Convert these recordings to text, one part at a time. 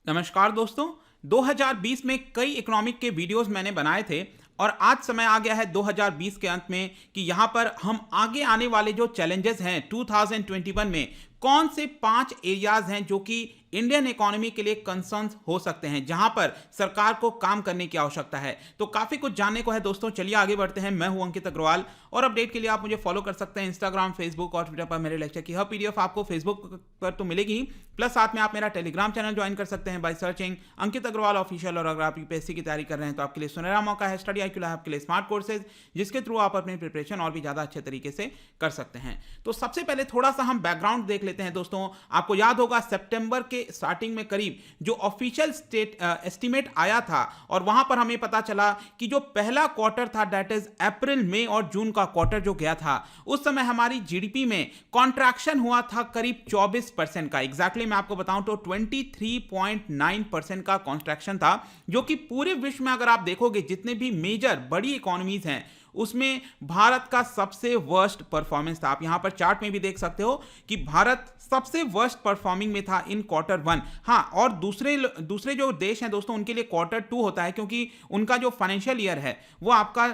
नमस्कार दोस्तों। 2020 में कई इकोनॉमिक के वीडियोस मैंने बनाए थे और आज समय आ गया है 2020 के अंत में कि यहाँ पर हम आगे आने वाले जो चैलेंजेस हैं 2021 में कौन से 5 एरियाज हैं जो कि इंडियन इकोनॉमी के लिए कंसर्न्स हो सकते हैं, जहां पर सरकार को काम करने की आवश्यकता है। तो काफी कुछ जानने को है दोस्तों, चलिए आगे बढ़ते हैं। मैं हूं अंकित अग्रवाल और अपडेट के लिए आप मुझे फॉलो कर सकते हैं इंस्टाग्राम, फेसबुक और ट्विटर पर। मेरे लेक्चर की हर पीडीएफ आपको फेसबुक पर तो मिलेगी ही, प्लस साथ में आप मेरा टेलीग्राम चैनल ज्वाइन कर सकते हैं by searching Ankit Agarwal official. और अगर आप यूपीएससी की तैयारी कर रहे हैं तो आपके लिए सुनहरा मौका है। स्टडी IQ लैब के लिए स्मार्ट कोर्सेज, जिसके थ्रू आप अपनी प्रिपरेशन और भी ज्यादा अच्छे तरीके से कर सकते हैं। तो सबसे पहले थोड़ा सा हम बैकग्राउंड देख लेते हैं दोस्तों। आपको याद होगा सितंबर के स्टार्टिंग में करीब जो ऑफिशियल स्टेट एस्टीमेट आया था और वहां पर हमें पता चला कि जो पहला क्वार्टर था, दैट इज अप्रैल, मई और जून का क्वार्टर जो गया था, उस समय हमारी जीडीपी में कॉन्ट्रैक्शन हुआ था करीब 24% का। एग्जैक्टली मैं आपको बताऊं तो 23.9% का कॉन्ट्रैक्शन था, जो कि पूरे विश्व में अगर आप देखोगे जितने भी मेजर बड़ी इकोनॉमीज हैं उसमें भारत का सबसे वर्स्ट परफॉर्मेंस था। आप यहां पर चार्ट में भी देख सकते हो कि भारत सबसे वर्स्ट परफॉर्मिंग में था इन क्वार्टर 1। हां, और दूसरे जो देश हैं दोस्तों, उनके लिए क्वार्टर 2 होता है, क्योंकि उनका जो फाइनेंशियल ईयर है वो आपका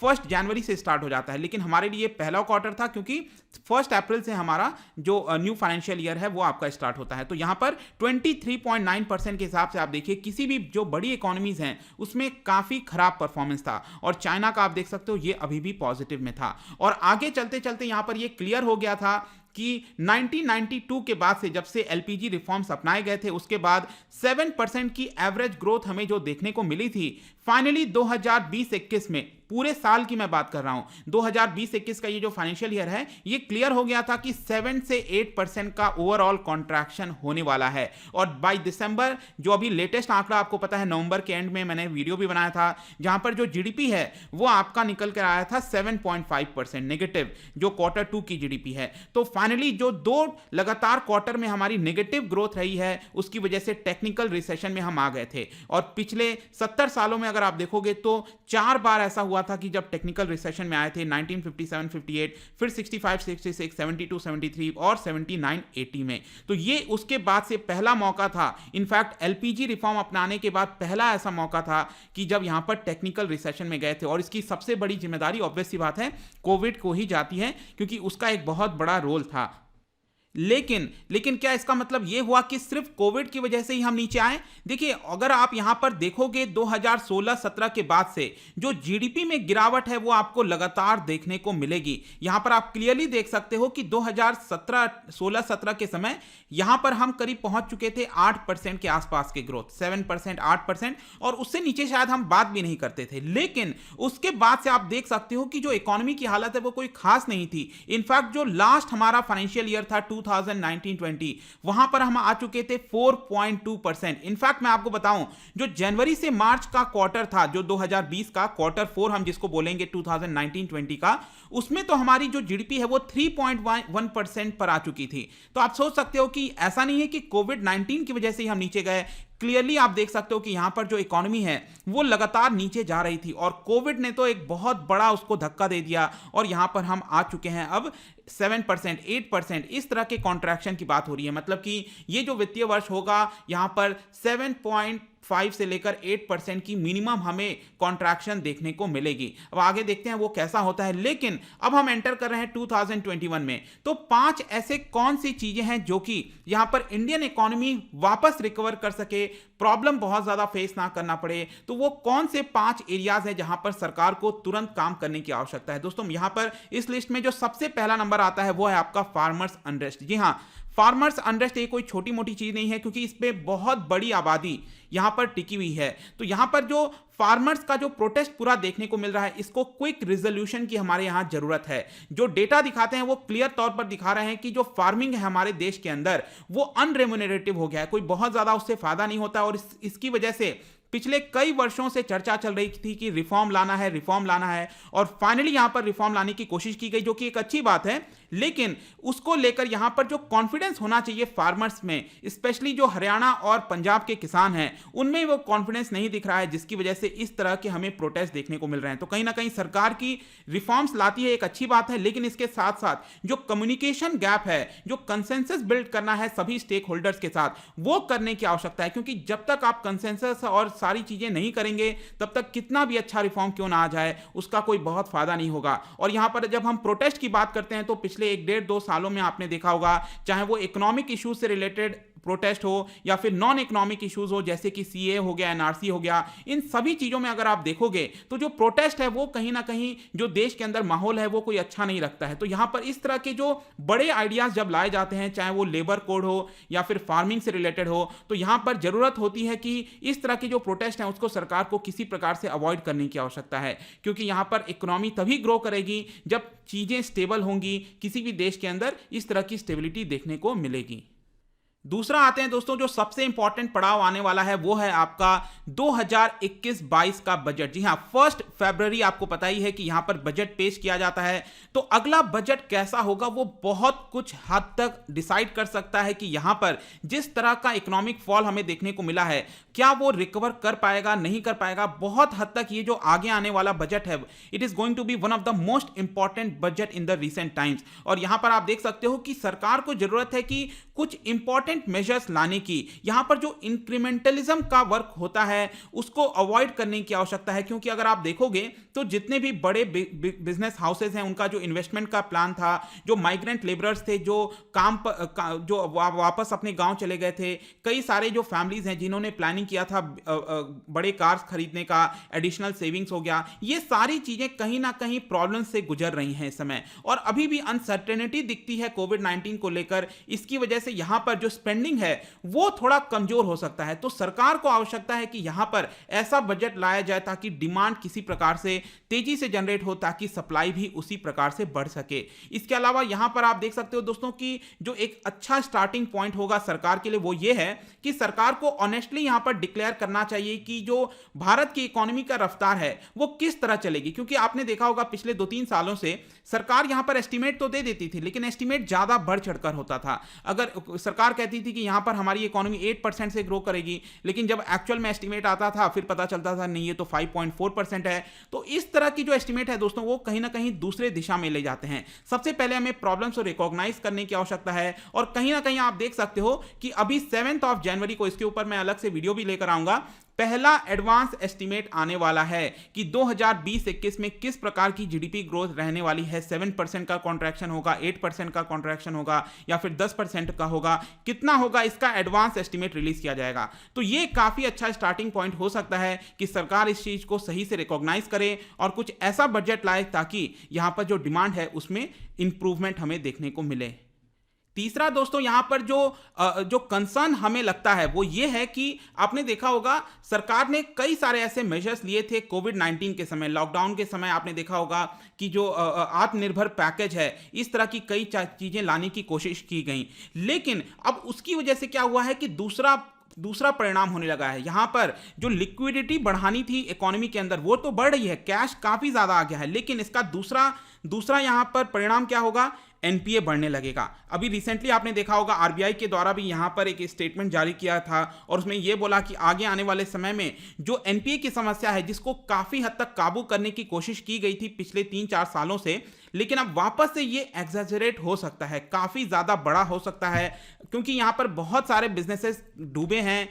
1 जनवरी से स्टार्ट हो जाता है। लेकिन हमारे लिए पहला क्वार्टर था, क्योंकि 1 अप्रैल से हमारा जो न्यू फाइनेंशियल ईयर है वो आपका स्टार्ट होता है। तो यहां पर 23.9% के हिसाब से आप देखिए किसी भी जो बड़ी इकोनॉमीज हैं उसमें काफी खराब परफॉर्मेंस था। और चाइना का आप देख सकते हो ये अभी भी पॉजिटिव में था। और आगे चलते चलते यहां पर ये क्लियर हो गया था कि 1992 के बाद से, जब से एलपीजी रिफॉर्म्स अपनाए गए थे, उसके बाद 7% की एवरेज ग्रोथ हमें जो देखने को मिली थी, फाइनली 2020-21 में, पूरे साल की मैं बात कर रहा हूं, 2020-21 का ये जो फाइनेंशियल ईयर है ये क्लियर हो गया था कि 7 से 8% का ओवरऑल कॉन्ट्रैक्शन होने वाला है। और बाय दिसंबर, जो अभी लेटेस्ट आंकड़ा आपको पता है, नवंबर के एंड में मैंने वीडियो भी बनाया था, जहां पर जो जीडीपी है वो आपका निकल कर आया था 7.5% नेगेटिव, जो क्वार्टर 2 की जीडीपी है। तो फाइनली जो 2 लगातार क्वार्टर में हमारी नेगेटिव ग्रोथ रही है, उसकी वजह से टेक्निकल रिसेशन में हम आ गए थे। और पिछले 70 सालों में अगर आप देखोगे तो 4 बार ऐसा हुआ था कि जब टेक्निकल रिसेशन में आए थे, 1957-58, फिर 65-66, 72-73 और 79-80 में। तो ये उसके बाद से पहला मौका था, इनफैक्ट एलपीजी रिफॉर्म अपनाने के बाद पहला ऐसा मौका था कि जब यहां पर टेक्निकल रिसेशन में गए थे। और इसकी सबसे बड़ी जिम्मेदारी ऑब्वियस सी बात है कोविड को ही जाती है, क्योंकि उसका एक बहुत बड़ा रोल था। लेकिन क्या इसका मतलब यह हुआ कि सिर्फ कोविड की वजह से ही हम नीचे आए? देखिए, अगर आप यहां पर देखोगे 2016-17 के बाद से जो जीडीपी में गिरावट है वो आपको लगातार देखने को मिलेगी। यहां पर आप क्लियरली देख सकते हो कि 2016-17 के समय यहां पर हम करीब पहुंच चुके थे 8% के आसपास के ग्रोथ, 7%, 8%, और उससे नीचे शायद हम बात भी नहीं करते थे। लेकिन उसके बाद से आप देख सकते हो कि जो इकोनॉमी की हालत है वो कोई खास नहीं थी। इनफैक्ट जो लास्ट हमारा फाइनेंशियल ईयर था 2019-20, वहां पर हम आ चुके थे 4.2%। इनफैक्ट मैं आपको बताऊं, जो जनवरी से मार्च का क्वार्टर था, जो 2020 का क्वार्टर 4 हम जिसको बोलेंगे 2019-20 का, उसमें तो हमारी जो जीडीपी है वो 3.1% पर आ चुकी थी। तो आप सोच सकते हो कि ऐसा नहीं है कि कोविड-19 की वजह से ही हम नीचे गए। क्लियरली आप देख सकते हो कि यहां पर जो इकोनॉमी है वो लगातार नीचे जा रही थी और कोविड ने तो एक बहुत बड़ा उसको धक्का दे दिया और यहां पर हम आ चुके हैं अब 7%, 8%, इस तरह के कॉन्ट्रैक्शन की बात हो रही है। मतलब कि ये जो वित्तीय वर्ष होगा, यहां पर 7.5 से लेकर 8% की मिनिमम हमें कॉन्ट्रैक्शन देखने को मिलेगी। अब आगे देखते हैं वो कैसा होता है। लेकिन अब हम एंटर कर रहे हैं 2021 में, तो 5 ऐसे कौन सी चीजें हैं जो कि यहां पर इंडियन इकोनॉमी वापस रिकवर कर सके, प्रॉब्लम बहुत ज्यादा फेस ना करना पड़े। तो वो कौन से 5 एरियाज हैं जहां पर सरकार को तुरंत काम करने की आवश्यकता है? दोस्तों, यहां पर इस लिस्ट में जो सबसे पहला नंबर आता है वो है आपका फार्मर्स अनरेस्ट। जी हां, फार्मर्स अनरेस्ट ये कोई छोटी मोटी चीज नहीं है, क्योंकि इस पे बहुत बड़ी आबादी यहां पर टिकी हुई है। तो यहां पर जो फार्मर्स का जो प्रोटेस्ट पूरा देखने को मिल रहा है, इसको क्विक रिजोल्यूशन की हमारे यहां जरूरत है। जो डेटा दिखाते हैं वो क्लियर तौर पर दिखा रहे हैं कि जो फार्मिंग है हमारे देश के अंदर वो अनरेम्यूनरेटिव हो गया है, कोई बहुत ज्यादा उससे फायदा नहीं होता। और इसकी वजह से पिछले कई वर्षों से चर्चा चल रही थी कि रिफॉर्म लाना है, रिफॉर्म लाना है, और फाइनली यहां पर रिफॉर्म लाने की कोशिश की गई, जो कि एक अच्छी बात है। लेकिन उसको लेकर यहां पर जो कॉन्फिडेंस होना चाहिए फार्मर्स में, स्पेशली जो हरियाणा और पंजाब के किसान हैं, उनमें वो कॉन्फिडेंस नहीं दिख रहा है, जिसकी वजह से इस तरह के हमें प्रोटेस्ट देखने को मिल रहे हैं। तो कहीं ना कहीं सरकार की रिफॉर्म्स लाती है, एक अच्छी बात है, लेकिन इसके साथ साथ जो कम्युनिकेशन गैप है, जो कंसेंसस बिल्ड करना है सभी स्टेक होल्डर्स के साथ, वो करने की आवश्यकता है। क्योंकि जब तक आप कंसेंसस और सारी चीजें नहीं करेंगे, तब तक कितना भी अच्छा रिफॉर्म क्यों ना आ जाए, उसका कोई बहुत फायदा नहीं होगा। और यहां पर जब हम प्रोटेस्ट की बात करते हैं, तो पिछले 1-1.5-2 सालों में आपने देखा होगा, चाहे वो इकोनॉमिक इश्यूज से रिलेटेड प्रोटेस्ट हो या फिर नॉन इकोनॉमिक इश्यूज हो, जैसे कि सीए हो गया, एनआरसी हो गया, इन सभी चीजों में अगर आप देखोगे तो जो प्रोटेस्ट है वो कहीं ना कहीं जो देश के अंदर माहौल है वो कोई अच्छा नहीं रखता है। तो यहां पर इस तरह के जो बड़े आइडियाज जब लाए जाते हैं, चाहे वो लेबर कोड हो या फिर फार्मिंग से रिलेटेड हो, तो यहां पर जरूरत होती है कि इस तरह के जो प्रोटेस्ट हैं उसको सरकार को किसी प्रकार से अवॉइड करने की आवश्यकता है। क्योंकि यहां पर इकोनॉमी तभी ग्रो करेगी जब चीजें स्टेबल होंगी, किसी भी देश के अंदर इस तरह की स्टेबिलिटी देखने को मिलेगी। दूसरा आते हैं दोस्तों, जो सबसे इंपॉर्टेंट पड़ाव आने वाला है वो है आपका 2021-22 का बजट। जी हां, 1 फरवरी आपको पता ही है कि यहां पर बजट पेश किया जाता है। तो अगला बजट कैसा होगा वो बहुत कुछ हद तक डिसाइड कर सकता है कि यहां पर जिस तरह का इकोनॉमिक फॉल हमें देखने को मिला है, क्या वो रिकवर कर पाएगा, नहीं कर पाएगा। बहुत हद तक ये जो आगे आने वाला बजट है, it is going to be one of the most important budget in the recent times. और यहां पर आप देख सकते हो कि सरकार को जरूरत है कि कुछ इंपॉर्टेंट मेजर्स लाने की। यहां पर जो इंक्रीमेंटलिज्म का वर्क होता है उसको अवॉइड करने की आवश्यकता है। क्योंकि अगर आप देखोगे तो जितने भी बड़े बिजनेस हाउसेस हैं, उनका जो इन्वेस्टमेंट का प्लान था, जो माइग्रेंट लेबरर्स थे जो जो वापस अपने गांव चले गए थे, कई सारे जो फैमिलीज हैं जिन्होंने प्लानिंग किया था बड़े कार्स खरीदने का, एडिशनल सेविंग्स हो गया, ये सारी चीजें कहीं ना कहीं प्रॉब्लम से गुजर रही हैं इस समय। और अभी भी अनसर्टेनिटी दिखती है कोविड-19 को लेकर। इसकी वजह से यहां पर जो स्पेंडिंग है वो थोड़ा कमजोर हो सकता है। तो सरकार को आवश्यकता है कि यहां पर ऐसा बजट लाया जाए ताकि डिमांड किसी प्रकार से तेजी से जनरेट हो, ताकि सप्लाई भी उसी प्रकार से बढ़ सके। इसके अलावा यहां पर आप देख सकते हो दोस्तों कि जो एक अच्छा स्टार्टिंग पॉइंट होगा सरकार के लिए वो ये है कि सरकार को ऑनेस्टली यहां पर डिक्लेयर करना चाहिए कि जो भारत की इकोनॉमी का रफ्तार है वो किस तरह चलेगी। क्योंकि आपने देखा होगा पिछले 2-3 सालों से सरकार यहां पर एस्टिमेट तो दे देती थी, लेकिन एस्टिमेट ज्यादा बढ़ चढ़कर होता था। अगर सरकार कहती थी कि यहां पर हमारी इकोनॉमी 8% से ग्रो करेगी, लेकिन जब एक्चुअल में एस्टिमेट आता था फिर पता चलता था नहीं, ये तो 5.4% है। तो इस तरह की जो एस्टिमेट है दोस्तों वो कहीं ना कहीं दूसरे दिशा में ले जाते हैं। सबसे पहले हमें प्रॉब्लम्स को रिकॉग्नाइज करने की आवश्यकता है। और कहीं ना कहीं आप देख सकते हो कि अभी 7 जनवरी को, इसके ऊपर मैं अलग से वीडियो भी लेकर आऊंगा, पहला एडवांस एस्टिमेट आने वाला है कि 2020-21 में किस प्रकार की जीडीपी ग्रोथ रहने वाली है। 7% का कॉन्ट्रैक्शन होगा, 8% का कॉन्ट्रैक्शन होगा या फिर 10% का होगा, कितना होगा इसका एडवांस एस्टिमेट रिलीज किया जाएगा। तो ये काफी अच्छा स्टार्टिंग पॉइंट हो सकता है कि सरकार इस चीज को सही से रिकॉग्नाइज करे और कुछ ऐसा बजट लाए ताकि यहां पर जो डिमांड है उसमें इंप्रूवमेंट हमें देखने को मिले। तीसरा दोस्तों यहां पर जो कंसर्न हमें लगता है वो ये है कि आपने देखा होगा सरकार ने कई सारे ऐसे मेजर्स लिए थे कोविड-19 के समय, लॉकडाउन के समय। आपने देखा होगा कि जो आत्मनिर्भर पैकेज है, इस तरह की कई चीजें लाने की कोशिश की गई। लेकिन अब उसकी वजह से क्या हुआ है कि दूसरा परिणाम होने लगा है। यहां पर जो लिक्विडिटी बढ़ानी थी इकोनॉमी के अंदर वो तो बढ़ रही है, कैश काफी ज्यादा आ गया है, लेकिन इसका दूसरा यहां पर परिणाम क्या होगा, एनपीए बढ़ने लगेगा। अभी रिसेंटली आपने देखा होगा आरबीआई के द्वारा भी यहां पर एक स्टेटमेंट जारी किया था और उसमें यह बोला कि आगे आने वाले समय में जो एनपीए की समस्या है, जिसको काफी हद तक काबू करने की कोशिश की गई थी पिछले 3-4 सालों से, लेकिन अब वापस से ये एग्जैजरेट हो सकता है, काफी ज्यादा बड़ा हो सकता है। क्योंकि यहां पर बहुत सारे बिजनेसेस डूबे हैं,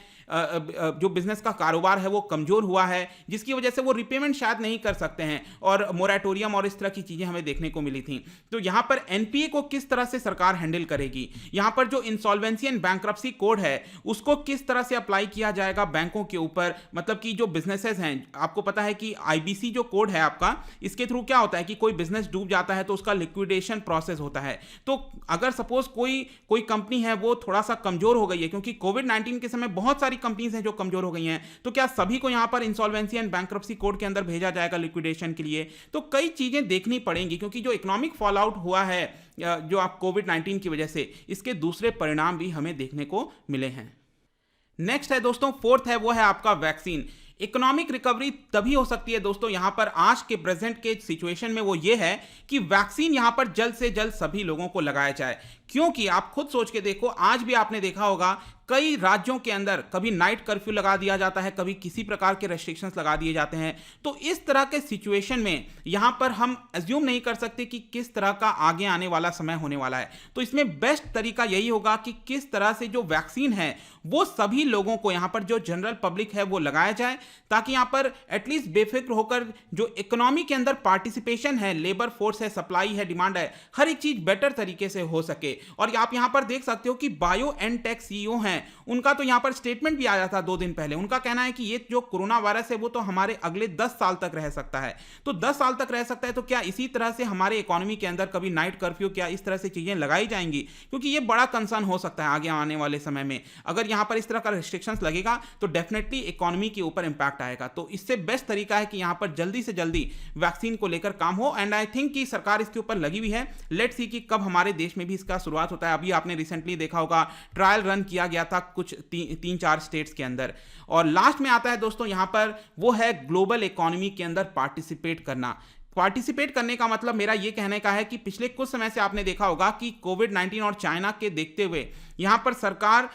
जो बिजनेस का कारोबार है वो कमजोर हुआ है, जिसकी वजह से वो रिपेमेंट शायद नहीं कर सकते हैं और मोरेटोरियम और इस तरह की चीजें हमें देखने को मिली थी। तो यहां पर एनपीए को किस तरह से सरकार हैंडल करेगी, यहां पर जो इंसॉल्वेंसी एंड बैंक्रप्सी कोड है उसको किस तरह से अप्लाई किया जाएगा बैंकों के ऊपर। मतलब कि जो बिजनेसेस हैं, आपको पता है कि आईबीसी जो कोड है आपका, इसके थ्रू क्या होता है कि कोई बिजनेस डूब जाता है तो उसका लिक्विडेशन प्रोसेस होता है। तो अगर सपोज कोई कंपनी है वो थोड़ा सा कमजोर हो गई है, क्योंकि कोविड-19 के समय बहुत सारी कंपनीज हैं जो कमजोर हो गई हैं, तो क्या सभी को यहां पर इंसॉल्वेंसी एंड बैंक्रप्सी कोड के अंदर भेजा जाएगा लिक्विडेशन के लिए? तो कई चीजें देखनी पड़ेंगी, क्योंकि जो इकोनॉमिक फॉल आउट हुआ है जो आप कोविड-19 की वजह से, इसके दूसरे परिणाम भी हमें देखने को मिले हैं। नेक्स्ट है दोस्तों, फोर्थ है वो है आपका वैक्सीन। इकोनॉमिक रिकवरी तभी हो सकती है दोस्तों यहां पर आज के प्रेजेंट के सिचुएशन में, वो ये है कि वैक्सीन यहां पर जल्द से जल्द सभी लोगों को लगाया जाए। क्योंकि आप खुद सोच के देखो, आज भी आपने देखा होगा कई राज्यों के अंदर कभी नाइट कर्फ्यू लगा दिया जाता है, कभी किसी प्रकार के रेस्ट्रिक्शंस लगा दिए जाते हैं। तो इस तरह के सिचुएशन में यहां पर हम अज्यूम नहीं कर सकते कि किस तरह का आगे आने वाला समय होने वाला है। तो इसमें बेस्ट तरीका यही होगा कि किस तरह से जो वैक्सीन है वो सभी लोगों को, यहां पर जो जनरल पब्लिक है वो लगाया जाए, ताकि यहां पर एटलीस्ट बेफिक्र होकर जो इकोनॉमी के अंदर पार्टिसिपेशन है, लेबर फोर्स है, सप्लाई है, डिमांड है, हर एक चीज बेटर तरीके से हो सके। और आप यहां पर देख सकते हो कि बायो एंड टेक सीईओ हैं, उनका तो यहां पर स्टेटमेंट भी आया था 2 दिन पहले। उनका कहना है कि ये जो कोरोना वायरस है वो तो हमारे अगले 10 साल तक रह सकता है। तो 10 साल तक रह सकता है, तो क्या इसी तरह से हमारे इकोनॉमी के अंदर कभी नाइट कर्फ्यू, क्या इस तरह से चीजें लगाई जाएंगी? क्योंकि ये बड़ा कंसर्न हो सकता है आगे आने वाले समय में। अगर यहां पर इस तरह का रिस्ट्रिक्शंस लगेगा तो डेफिनेटली इकोनॉमी के ऊपर इंपैक्ट आएगा। तो इससे बेस्ट तरीका है कि यहां पर जल्दी से जल्दी वैक्सीन को लेकर काम हो। एंड आई थिंक कि सरकार इसके ऊपर लगी हुई है। लेट्स सी कि कब हमारे देश में भी इसका शुरुआत होता है। अभी आपने रिसेंटली देखा होगा ट्रायल रन किया गया था कुछ 3-4 स्टेट्स के अंदर। और लास्ट में आता है दोस्तों यहां पर वो है ग्लोबल इकोनॉमी के अंदर पार्टिसिपेट करना। पार्टिसिपेट करने का मतलब मेरा यह कहने का है कि पिछले कुछ समय से आपने देखा होगा कि कोविड-19 और चाइना के देखते हुए यहां पर सरकार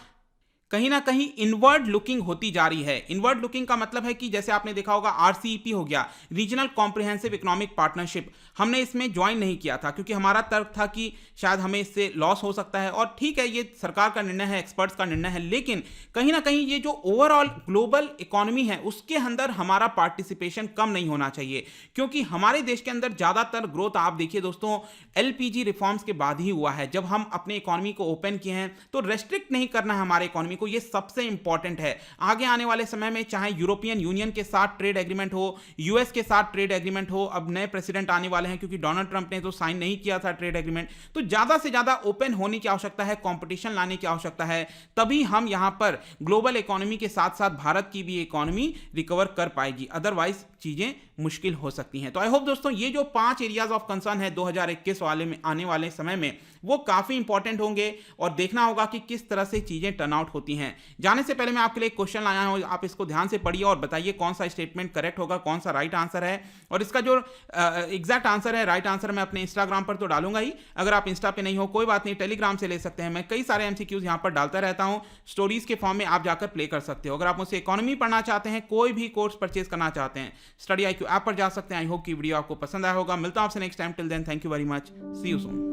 कहीं ना कहीं इनवर्ड लुकिंग होती जा रही है। इनवर्ड लुकिंग का मतलब है कि जैसे आपने देखा होगा आरसीईपी हो गया, रीजनल कॉम्प्रिहेंसिव इकोनॉमिक पार्टनरशिप, हमने इसमें ज्वाइन नहीं किया था क्योंकि हमारा तर्क था कि शायद हमें इससे लॉस हो सकता है। और ठीक है, ये सरकार का निर्णय है, एक्सपर्ट्स का निर्णय है, लेकिन कहीं ना कहीं ये जो ओवरऑल ग्लोबल इकोनॉमी है उसके अंदर हमारा पार्टिसिपेशन कम नहीं होना चाहिए। क्योंकि हमारे देश के अंदर ज्यादातर ग्रोथ आप देखिए दोस्तों एलपीजी रिफॉर्म्स के बाद ही हुआ है। जब हम अपने इकोनॉमी को ओपन किए हैं तो रेस्ट्रिक्ट नहीं करना है हमारे इकोनॉमी को, ये सबसे इंपॉर्टेंट है। आगे आने वाले समय में चाहे यूरोपियन यूनियन के साथ ट्रेड एग्रीमेंट हो, यूएस के साथ ट्रेड एग्रीमेंट हो, अब नए प्रेसिडेंट आने वाले हैं क्योंकि डोनाल्ड ट्रंप ने तो साइन नहीं किया था ट्रेड एग्रीमेंट, तो ज्यादा से ज्यादा ओपन होने की आवश्यकता है, कंपटीशन लाने की आवश्यकता है। तभी हम यहां पर ग्लोबल इकोनॉमी के साथ साथ भारत की भी इकोनॉमी रिकवर कर पाएगी, अदरवाइज चीजें मुश्किल हो सकती हैं। तो आई होप दोस्तों ये जो 5 एरियाज ऑफ कंसर्न है 2021 वाले में आने वाले समय में वो काफी इंपॉर्टेंट होंगे और देखना होगा कि किस तरह से चीजें टर्न आउट होती हैं। जाने से पहले मैं आपके लिए एक क्वेश्चन लाया हूं, आप इसको ध्यान से पढ़िए और बताइए कौन सा स्टेटमेंट करेक्ट होगा, कौन सा राइट आंसर है। और इसका जो एग्जैक्ट आंसर है, राइट आंसर मैं अपने इंस्टाग्राम पर तो डालूंगा ही, अगर आप इंस्टा पे नहीं हो कोई बात नहीं, टेलीग्राम से ले सकते हैं। मैं कई सारे एमसीक्यूज यहां पर डालता रहता हूं, स्टोरीज के फॉर्म में आप जाकर प्ले कर सकते हो। अगर आप मुझसे इकोनॉमी पढ़ना चाहते हैं, कोई भी कोर्स परचेज करना चाहते हैं, स्टडी IQ ऐप पर जा सकते हैं। आई होप की वीडियो आपको पसंद आया होगा। मिलता हूं आपसे next time, till then thank you very much, see you soon.